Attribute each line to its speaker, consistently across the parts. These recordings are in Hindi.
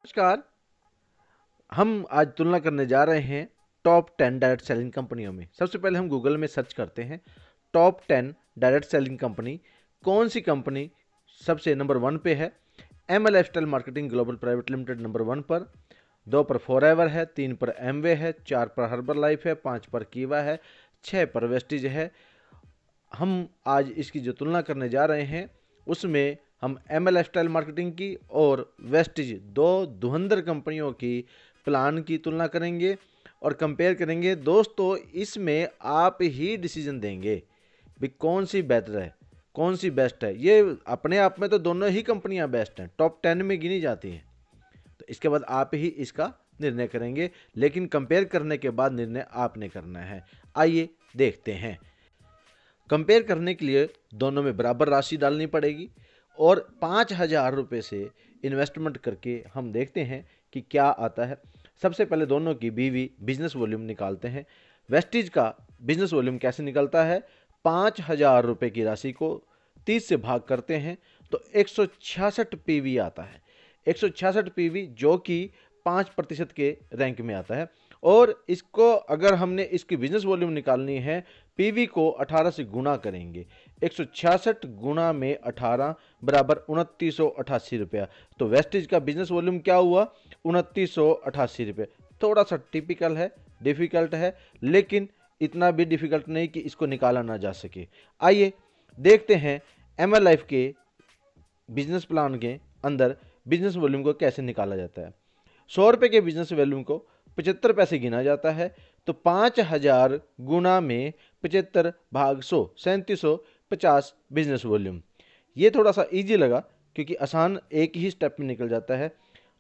Speaker 1: नमस्कार। हम आज तुलना करने जा रहे हैं टॉप 10 डायरेक्ट सेलिंग कंपनियों में। सबसे पहले हम गूगल में सर्च करते हैं टॉप 10 डायरेक्ट सेलिंग कंपनी। कौन सी कंपनी सबसे नंबर 1 पे है? ML lifestyle marketing global private limited number 1 पर, 2 पर फॉरएवर है, 3 पर एमवे है, 4 पर हर्बल लाइफ है, 5 पर कीवा है, 6 पर वेस्टिज है। हम आज इसकी जो तुलना करने जा रहे हैं उसमें हम एमएल लाइफस्टाइल मार्केटिंग की और वेस्टिज, दो धुरंधर कंपनियों की प्लान की तुलना करेंगे और कंपेयर करेंगे। दोस्तों, इसमें आप ही डिसीजन देंगे भी कौन सी बेहतर है, कौन सी बेस्ट है। ये अपने आप में तो दोनों ही कंपनियां बेस्ट हैं, टॉप 10 में गिनी जाती हैं। तो इसके बाद आप ही इसका निर्णय करेंगे, लेकिन कंपेयर करने के बाद निर्णय आपने करना है। आइए देखते हैं। कंपेयर करने के लिए दोनों में बराबर राशि डालनी पड़ेगी और 5,000 रुपये से इन्वेस्टमेंट करके हम देखते हैं कि क्या आता है। सबसे पहले दोनों की बीवी बिजनेस वॉल्यूम निकालते हैं। वेस्टिज का बिजनेस वॉल्यूम कैसे निकलता है? 5,000 रुपये की राशि को 30 से भाग करते हैं तो 166 पीवी आता है। 166 पीवी जो कि 5% के रैंक में आता है। और इसको अगर हमने इसकी बिजनेस वॉल्यूम निकालनी है, पीवी को 18 से गुणा करेंगे। 166 गुणा में 18 बराबर 2988 रुपया। तो वेस्टिज का बिजनेस वॉल्यूम क्या हुआ? 2988 रुपये। थोड़ा सा टिपिकल है, डिफिकल्ट है, लेकिन इतना भी डिफिकल्ट नहीं कि इसको निकाला ना जा सके। आइए देखते हैं एमएल लाइफ के बिजनेस प्लान के अंदर बिजनेस वॉल्यूम को कैसे निकाला जाता है। 100 रुपये के बिजनेस वॉल्यूम को 75 पैसे गिना जाता है। तो 5,000 गुणा में 75 भाग 100, 3750 बिजनेस वॉल्यूम। ये थोड़ा सा इजी लगा क्योंकि आसान एक ही स्टेप में निकल जाता है।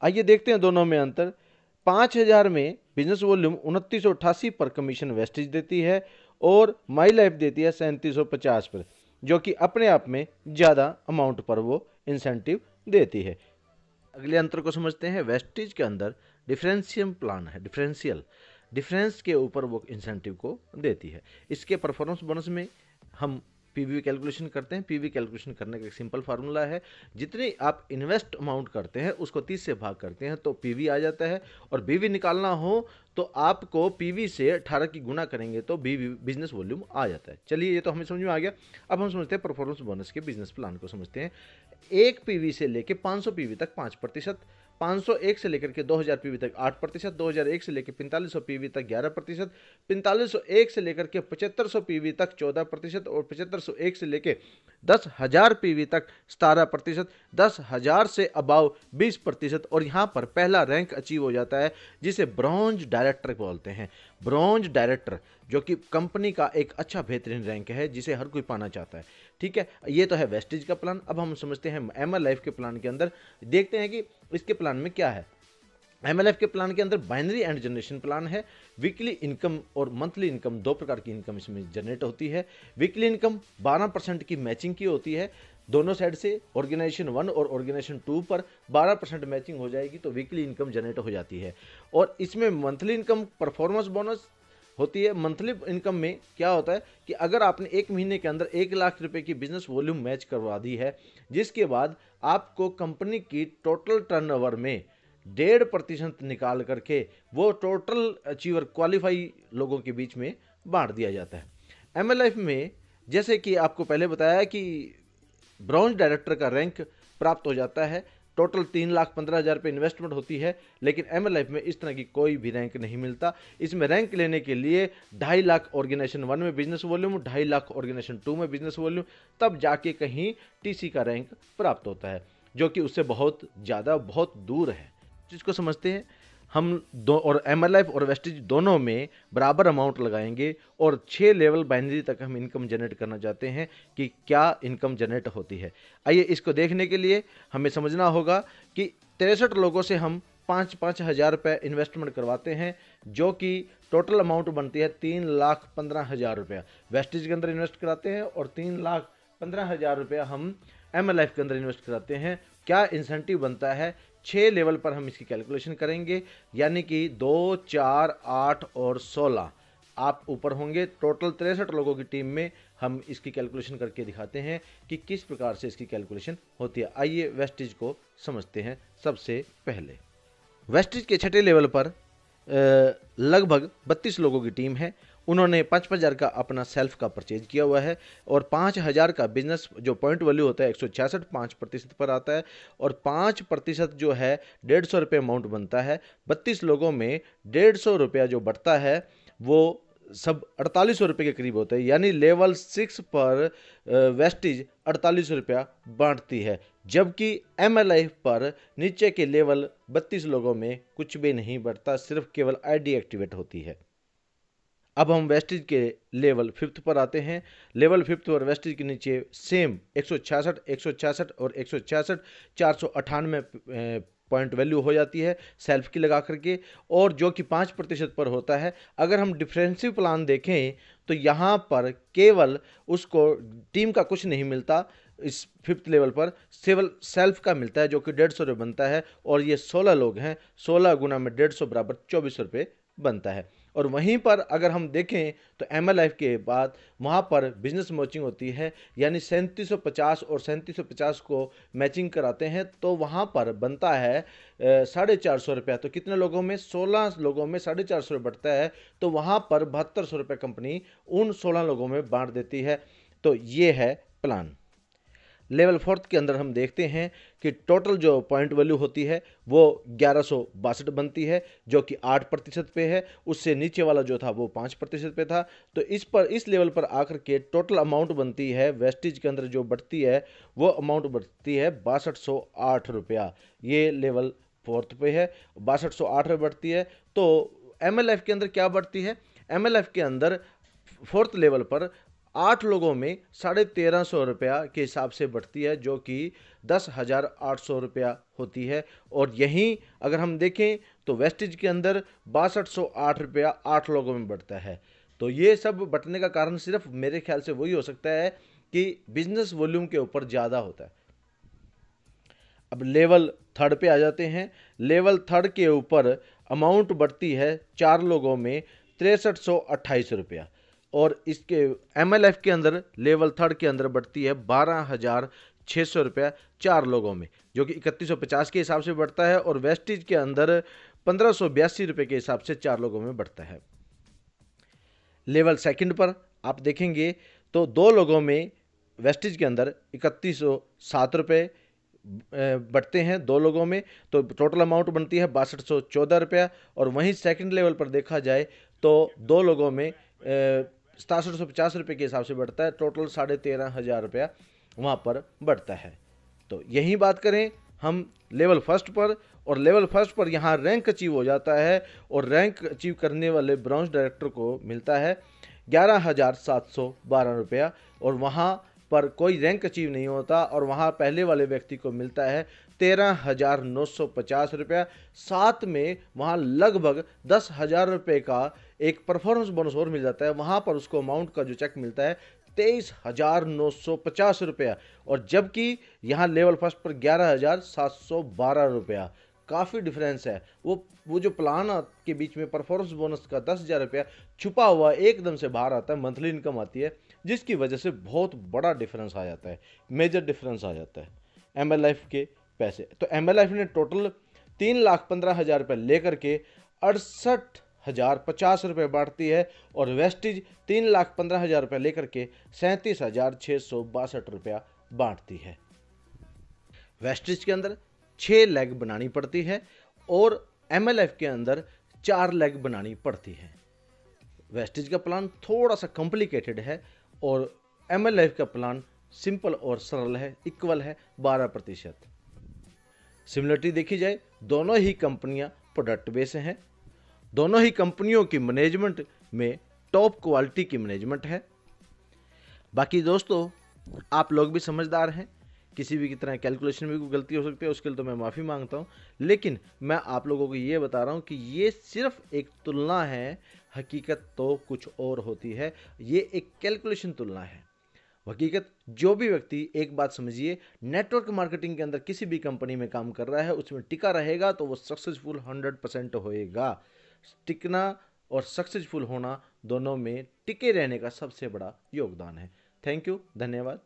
Speaker 1: आइए देखते हैं दोनों में अंतर। 5,000 में बिजनेस वॉल्यूम 2988 पर कमीशन वेस्टेज देती है और माई लाइफ देती है 3750 पर, जो कि अपने आप में ज़्यादा अमाउंट पर वो इंसेंटिव देती है। अगले अंतर को समझते हैं। वेस्टेज के अंदर डिफरेंशियल प्लान है, डिफरेंस के ऊपर वो इंसेंटिव को देती है। इसके परफॉर्मेंस बोनस में हम पीवी कैलकुलेशन करते हैं। पीवी कैलकुलेशन करने का एक सिंपल फार्मूला है, जितनी आप इन्वेस्ट अमाउंट करते हैं उसको 30 से भाग करते हैं तो पीवी आ जाता है। और बीवी निकालना हो तो आपको पीवी से 18 की गुना करेंगे तो बीवी बिजनेस वॉल्यूम आ जाता है। चलिए, ये तो हमें समझ में आ गया। अब हम समझते हैं परफॉर्मेंस बोनस के बिजनेस प्लान को समझते हैं। 1 पीवी से लेकर 500 पीवी तक 5%, 501 से लेकर के 2000 पीवी तक 8%, 2001 से लेकर 4500 पीवी तक 11%, 4501 से लेकर के 7500 पीवी तक 14% और 7501 से लेकर 10,000 पीवी तक 17%, 10,000 से अबाव 20%। और यहाँ पर पहला रैंक अचीव हो जाता है जिसे ब्रॉन्ज डायरेक्टर बोलते हैं। ब्रॉन्ज डायरेक्टर जो कि कंपनी का एक अच्छा बेहतरीन रैंक है जिसे हर कोई पाना चाहता है। ठीक है, ये तो है वेस्टेज का प्लान। अब हम समझते हैं एमएल लाइफ के प्लान के अंदर, देखते हैं कि इसके प्लान में क्या है। एमएलएफ के प्लान के अंदर बाइनरी एंड जनरेशन प्लान है। वीकली इनकम और मंथली इनकम, दो प्रकार की इनकम इसमें जनरेट होती है। वीकली इनकम 12% की मैचिंग की होती है दोनों साइड से। ऑर्गेनाइजेशन 1 और ऑर्गेनाइजेशन 2 पर 12% मैचिंग हो जाएगी तो वीकली इनकम जनरेट हो जाती है। और इसमें मंथली इनकम परफॉर्मेंस बोनस होती है। मंथली इनकम में क्या होता है कि अगर आपने एक महीने के अंदर 1,00,000 रुपए की बिजनेस वॉल्यूम मैच करवा दी है, जिसके बाद आपको कंपनी की टोटल टर्नओवर में 1.5% निकाल करके वो टोटल अचीवर क्वालिफाई लोगों के बीच में बांट दिया जाता है। एमएलएफ में जैसे कि आपको पहले बताया कि ब्रॉन्ज डायरेक्टर का रैंक प्राप्त हो जाता है। टोटल 3,15,000 रुपये इन्वेस्टमेंट होती है, लेकिन एमएल लाइफ में इस तरह की कोई भी रैंक नहीं मिलता। इसमें रैंक लेने के लिए 2.5 लाख ऑर्गेनाइजेशन 1 में बिजनेस वॉल्यूम, 2.5 लाख ऑर्गेनाइजेशन 2 में बिजनेस वॉल्यूम, तब जाके कहीं टीसी का रैंक प्राप्त होता है, जो कि उससे बहुत ज़्यादा बहुत दूर है। जिसको समझते हैं हम दो, और एमएल लाइफ और वेस्टेज दोनों में बराबर अमाउंट लगाएंगे और 6 लेवल बाइनरी तक हम इनकम जनरेट करना चाहते हैं कि क्या इनकम जनरेट होती है। आइए इसको देखने के लिए हमें समझना होगा कि 63 लोगों से हम 5-5 हज़ार रुपये इन्वेस्टमेंट करवाते हैं, जो कि टोटल अमाउंट बनती है 3,15,000 रुपया वेस्टेज के अंदर इन्वेस्ट कराते हैं और 3,15,000 रुपया हम एमएल लाइफ के अंदर इन्वेस्ट कराते हैं। क्या इंसेंटिव बनता है? 6 लेवल पर हम इसकी कैलकुलेशन करेंगे, यानी कि 2, 4, 8 और 16 आप ऊपर होंगे। टोटल 63 लोगों की टीम में हम इसकी कैलकुलेशन करके दिखाते हैं कि किस प्रकार से इसकी कैलकुलेशन होती है। आइए वेस्टेज को समझते हैं सबसे पहले। वेस्टिज के छठे लेवल पर लगभग 32 लोगों की टीम है। उन्होंने 55,000 का अपना सेल्फ का परचेज किया हुआ है और 5,000 का बिजनेस जो पॉइंट वैल्यू होता है 166 5% पर आता है और 5% जो है 150 रुपये अमाउंट बनता है। 32 लोगों में 150 रुपया जो बढ़ता है वो सब 4800 रुपये के करीब होते हैं, यानी लेवल 6 पर वेस्टिज 48 रुपया बांटती है, जबकि MLI पर नीचे के लेवल 32 लोगों में कुछ भी नहीं बढ़ता, सिर्फ केवल ID एक्टिवेट होती है। अब हम वेस्टिज के लेवल 5th पर आते हैं। लेवल 5th पर वेस्टिज के नीचे सेम 166 166 और 166 498 पॉइंट वैल्यू हो जाती है सेल्फ की लगा करके, और जो कि 5% पर होता है। अगर हम डिफरेंसिव प्लान देखें तो यहाँ पर केवल उसको टीम का कुछ नहीं मिलता, इस 5th लेवल पर केवल सेल्फ का मिलता है जो कि 150 रुपये बनता है, और ये 16 लोग हैं, 16 गुना में 150 बराबर 24 रुपये बनता है। और वहीं पर अगर हम देखें तो MLI के बाद वहाँ पर बिजनेस मैचिंग होती है, यानी 3750 और 3750 को मैचिंग कराते हैं, तो वहाँ पर बनता है 450 रुपया। तो कितने लोगों में? 16 लोगों में 450 रुपये बढ़ता है, तो वहाँ पर 7200 रुपये कंपनी उन 16 लोगों में बांट देती है। तो ये है प्लान। लेवल 4th के अंदर हम देखते हैं कि टोटल जो पॉइंट वैल्यू होती है वो 1162 बनती है, जो कि 8% पे है। उससे नीचे वाला जो था वो 5% पे था। तो इस लेवल पर आकर के टोटल अमाउंट बनती है वेस्टिज के अंदर जो बढ़ती है वो अमाउंट बढ़ती है 6208 रुपया। ये लेवल 4th पे है, 6208 रुपये बढ़ती है। तो MLF के अंदर क्या बढ़ती है? MLF के अंदर 4th लेवल पर 8 लोगों में 1350 रुपया के हिसाब से बढ़ती है, जो कि 10,800 रुपया होती है। और यहीं अगर हम देखें तो वेस्टिज के अंदर 6208 रुपया 8 लोगों में बढ़ता है। तो ये सब बढ़ने का कारण सिर्फ मेरे ख्याल से वही हो सकता है कि बिजनेस वॉल्यूम के ऊपर ज़्यादा होता है। अब लेवल 3rd पे आ जाते हैं। लेवल 3rd के ऊपर अमाउंट बढ़ती है 4 लोगों में 6328 रुपया, और इसके MLF के अंदर लेवल 3rd के अंदर बढ़ती है 12,600 रुपया 4 लोगों में, जो कि 3150 के हिसाब से बढ़ता है, और वेस्टिज के अंदर 1582 रुपये के हिसाब से 4 लोगों में बढ़ता है। लेवल 2nd पर आप देखेंगे तो 2 लोगों में वेस्टिज के अंदर 3107 रुपये बढ़ते हैं 2 लोगों में, तो टोटल अमाउंट बनती है 6214 रुपया। और वहीं 2nd लेवल पर देखा जाए तो 2 लोगों में 6750 रुपये के हिसाब से बढ़ता है, टोटल 13,500 रुपया वहाँ पर बढ़ता है। तो यही बात करें हम लेवल 1st पर, और लेवल 1st पर यहाँ रैंक अचीव हो जाता है, और रैंक अचीव करने वाले ब्रांच डायरेक्टर को मिलता है 11,712 रुपया, और वहाँ पर कोई रैंक अचीव नहीं होता, और वहाँ पहले वाले व्यक्ति को मिलता है 13,950 रुपया। साथ में वहाँ लगभग 10,000 रुपये का एक परफॉर्मेंस बोनस और मिल जाता है। वहाँ पर उसको अमाउंट का जो चेक मिलता है 23,950 रुपया, और जबकि यहाँ लेवल 1st पर 11,712 रुपया। काफ़ी डिफरेंस है। वो जो प्लान के बीच में परफॉर्मेंस बोनस का 10,000 रुपया छुपा हुआ एकदम से बाहर आता है, मंथली इनकम आती है, जिसकी वजह से बहुत बड़ा डिफरेंस आ जाता है, मेजर डिफरेंस आ जाता है MLF के पैसे। तो MLF ने टोटल 3,15,000 रुपये लेकर के 68,050 रुपये बांटती है, और वेस्टिज 3,15,000 रुपये लेकर के 37,662 रुपया बांटती है। वेस्टिज के अंदर 6 लेग बनानी पड़ती है, और MLF के अंदर 4 लेग बनानी पड़ती है। वेस्टिज का प्लान थोड़ा सा कॉम्प्लिकेटेड है, और MLF का प्लान सिंपल और सरल है, इक्वल है 12%। सिमिलरिटी देखी जाए, दोनों ही कंपनियां प्रोडक्ट बेस हैं, दोनों ही कंपनियों की मैनेजमेंट में टॉप क्वालिटी की मैनेजमेंट है। बाकी दोस्तों, आप लोग भी समझदार हैं, किसी भी की तरह कैलकुलेशन में कोई गलती हो सकती है, उसके लिए तो मैं माफ़ी मांगता हूं, लेकिन मैं आप लोगों को ये बता रहा हूं कि ये सिर्फ एक तुलना है, हकीकत तो कुछ और होती है। ये एक कैलकुलेशन तुलना है। हकीकत जो भी व्यक्ति, एक बात समझिए, नेटवर्क मार्केटिंग के अंदर किसी भी कंपनी में काम कर रहा है, उसमें टिका रहेगा तो वो सक्सेसफुल 100% होएगा। टिकना और सक्सेसफुल होना दोनों में टिके रहने का सबसे बड़ा योगदान है। थैंक यू, धन्यवाद।